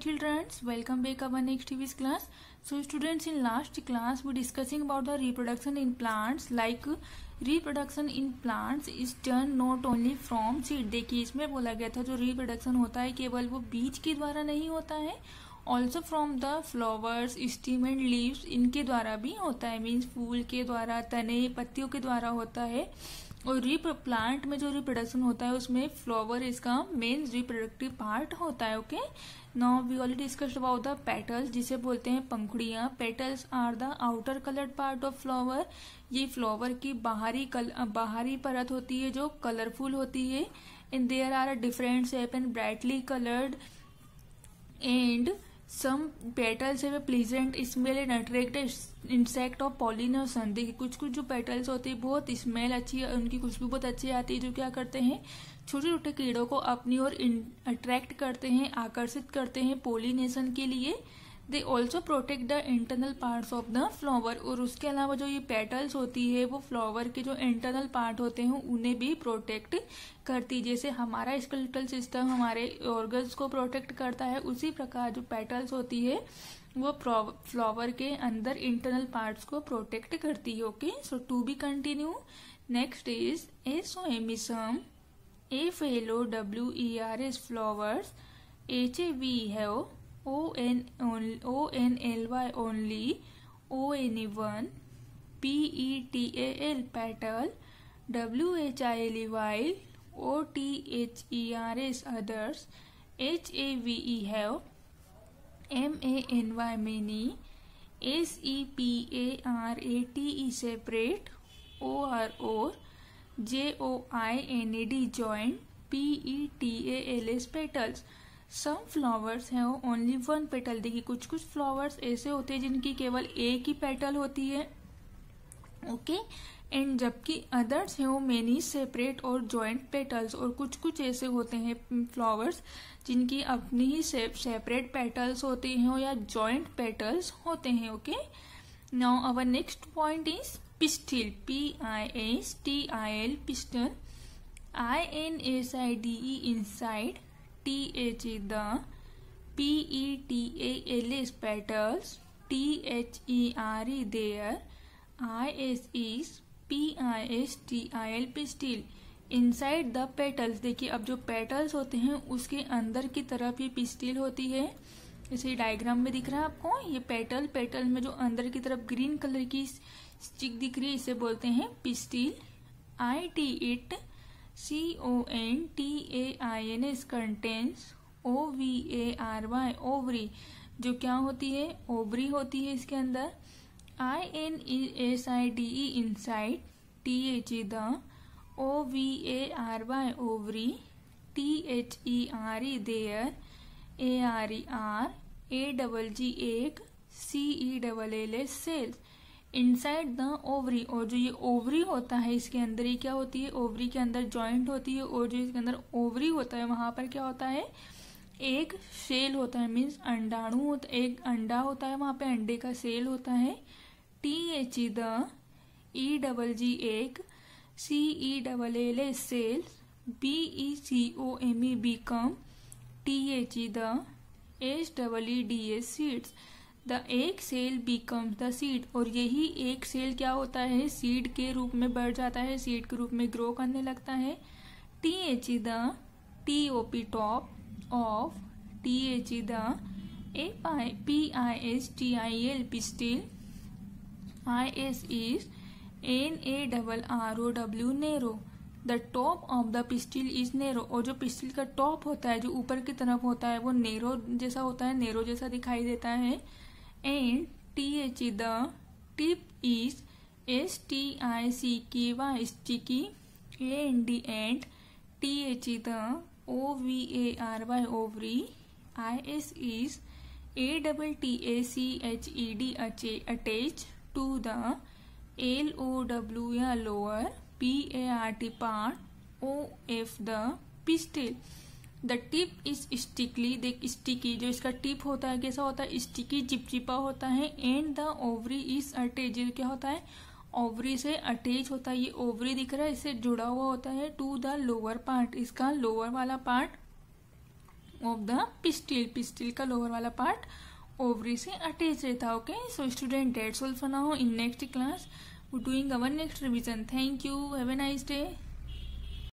Children, welcome back our next TV's class. So students, in last class we discussing about the reproduction in plants. Like reproduction in plants is done not only from seed. देखिए इसमें बोला गया था जो reproduction होता है केवल वो बीज के द्वारा नहीं होता है, also from the flowers, steam and leaves, इनके द्वारा भी होता है। मीन्स फूल के द्वारा, तने, पत्तियों के द्वारा होता है। और प्लांट में जो रिप्रोडक्शन होता है उसमें फ्लावर इसका मेन रिप्रोडक्टिव पार्ट होता है। Okay, now we already discussed about the petals, जिसे बोलते हैं पंखुड़ियां। Petals are the outer coloured part of flower. ये फ्लावर की बाहरी परत होती है जो कलरफुल होती है। And there are different shape and brightly coloured and some petals है pleasant smell and attract insect of pollination. देखिए कुछ कुछ जो पेटल्स होते हैं बहुत स्मेल अच्छी, उनकी खुशबू बहुत अच्छी आती है, जो क्या करते हैं छोटे छोटे कीड़ों को अपनी ओर अट्रैक्ट करते हैं, आकर्षित करते हैं पोलिनेशन के लिए। They also protect the internal parts of the flower. और उसके अलावा जो ये पेटल्स होती है वो फ्लावर के जो इंटरनल पार्ट होते हैं उन्हें भी प्रोटेक्ट करती है। जैसे हमारा स्केलेटल सिस्टम हमारे ऑर्गन्स को प्रोटेक्ट करता है, उसी प्रकार जो पेटल्स होती है वो फ्लावर के अंदर इंटरनल पार्ट्स को प्रोटेक्ट करती है। Okay, so to be continue. Next is एसोएमिसम, FLOWERS flowers, HAV have ONLY only, ONE1, PETAL petal, WHILY, OTHERS others, HAVE have MANY many, SEPARATE separate, OROR, JOINED joint, PETALS petals. Some flowers have only one petal. देखिए कुछ कुछ flowers ऐसे होते हैं जिनकी केवल एक ही पेटल होती है। ओके, एंड जबकि अदर्स है वो मेनी सेपरेट और जॉइंट पेटल्स। और कुछ कुछ ऐसे होते हैं फ्लावर्स जिनकी अपनी ही सेपरेट पेटल्स होते हैं या जॉइंट पेटल्स होते हैं। Okay, now our next point is pistil, PISTIL, pistil, INSIDE inside, THE the, PETALS petals, THERE there, IS is PISTIL pistil, inside the petals। देखिए अब जो पेटल्स होते हैं उसके अंदर की तरफ ये पिस्टिल होती है। जैसे डायग्राम में दिख रहा है आपको, ये पेटल में जो अंदर की तरफ ग्रीन कलर की स्टिक दिख रही है इसे बोलते हैं pistil. IT CONTAINS contains OVARY ovary, जो क्या होती है ओवरी होती है इसके अंदर। INSIDE inside, THE the, OVARY ovary, THERE there, ARE are, AGG egg, CELLS cells. Inside the ovary, और जो ये ओवरी होता है इसके अंदर ही क्या होती है, ओवरी के अंदर जॉइंट होती है। और जो इसके अंदर ओवरी होता है वहां पर क्या होता है एक सेल होता है, मीन्स अंडाणु होता है, एक अंडा होता है वहां पे, अंडे का सेल होता है। THE the, EGG egg, CELLS cells, BECOME become, THE the, SEEDS seeds. The egg cell becomes the seed, और यही एक सेल क्या होता है सीड के रूप में बढ़ जाता है, सीड के रूप में ग्रो करने लगता है। THE the, TOP top of, THE the, PISTIL pistil, IS is NARROW narrow, the top of the pistil is narrow, और जो पिस्टिल का टॉप होता है जो ऊपर की तरफ होता है वो नेरो जैसा होता है, नेरो जैसा दिखाई देता है। And THE the tip is STICKY sticky, AND and, THE the OVARY ovary, IS is ATTACHED attach to the, LOW या lower, PART part, OF the pistil. The tip is sticky, देख sticky, जो इसका tip होता है कैसा होता है sticky, चिपचिपा होता है। And the ovary is attach, क्या होता है ओवरी से अटैच होता है, ये ओवरी दिख रहा है इससे जुड़ा हुआ होता है। टू द लोअर पार्ट, इसका लोअर वाला part of the pistil. Pistil का लोअर वाला पार्ट ओवरी से अटैच रहता है। Okay, so student that's all for now. In next class we doing our next revision. Thank you, have a nice day.